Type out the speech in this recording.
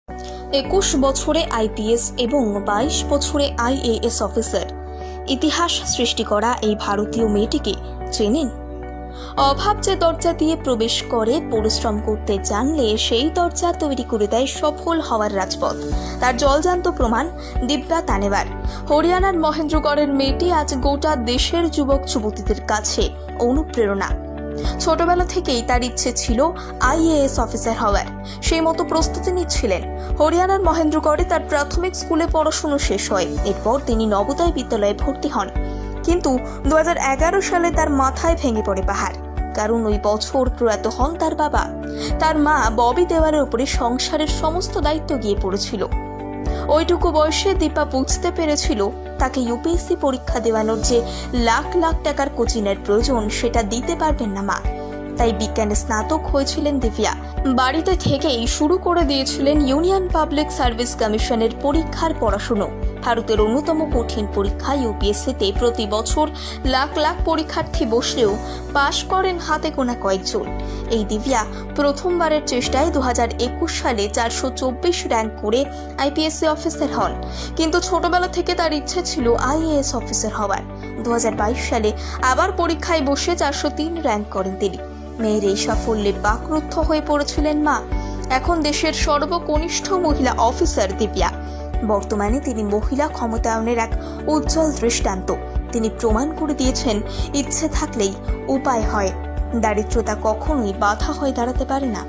21 বছরে আইপিএস এবং 22 বছরে আইএএস অফিসার, ইতিহাস সৃষ্টি করা এই ভারতীয় মেয়েটিকে চেনেন? অভাব যে দরজা দিয়ে প্রবেশ করে, পরিশ্রম করতে জানলে সেই দরজা তৈরি করে দেয় সফল হওয়ার রাজপথ। তার জলজান্ত প্রমাণ দিব্যা তানেবার। হরিয়ানার মহেন্দ্রগড়ের মেয়েটি আজ গোটা দেশের যুবক যুবতীদের কাছে অনুপ্রেরণা। ছোটবেলা থেকেই তার ইচ্ছে ছিল আইএএস অফিসার হওয়ার, সেই মতো প্রস্তুতি নিচ্ছিলেন। হরিয়ানার মহেন্দ্রগড়ে তার প্রাথমিক স্কুলে পড়াশোনা শেষ হয়। এরপর তিনি নবোদয় বিদ্যালয়ে ভর্তি হন। কিন্তু 2011 সালে তার মাথায় ভেঙে পড়ে পাহাড়, কারণ ওই বছর প্রয়াত হন তার বাবা। তার মা ববি দেওয়ালের উপরে সংসারের সমস্ত দায়িত্ব গিয়ে পড়েছিল। ওইটুকু বয়সে দীপা বুঝতে পেরেছিল তাকে ইউপিএসসি পরীক্ষা দেওয়ানোর যে লাখ লাখ টাকার কোচিংয়ের প্রয়োজন, সেটা দিতে পারবেন না মা। তাই বিজ্ঞানে স্নাতক হয়েছিলেন দিব্যা। বাড়িতে থেকেই শুরু করে দিয়েছিলেন ইউনিয়ন পাবলিক সার্ভিস কমিশনের পরীক্ষার পড়াশুনো। ভারতের অন্যতম কঠিন পরীক্ষা ইউপিএসসিতে প্রতি বছর লাখ লাখ পরীক্ষার্থী বসলেও পাশ করেন হাতে গোনা কয়েকজন। এই দিব্যা প্রথমবারের চেষ্টায় 2021 সালে 424 র্যাঙ্ক করে আইপিএসসি অফিসার হন। কিন্তু ছোটবেলা থেকে তার ইচ্ছে ছিল আইএএস অফিসার হওয়ার। 2022 সালে আবার পরীক্ষায় বসে 403 র্যাঙ্ক করেন তিনি। মেয়ের এই সাফল্যে বাকরুদ্ধ হয়ে পড়েছিলেন মা। এখন দেশের সর্বকনিষ্ঠ মহিলা অফিসার দিব্যা। বর্তমানে তিনি মহিলা ক্ষমতায়নের এক উজ্জ্বল দৃষ্টান্ত। তিনি প্রমাণ করে দিয়েছেন, ইচ্ছে থাকলেই উপায় হয়। দারিদ্রতা কখনোই বাধা হয়ে দাঁড়াতে পারে না।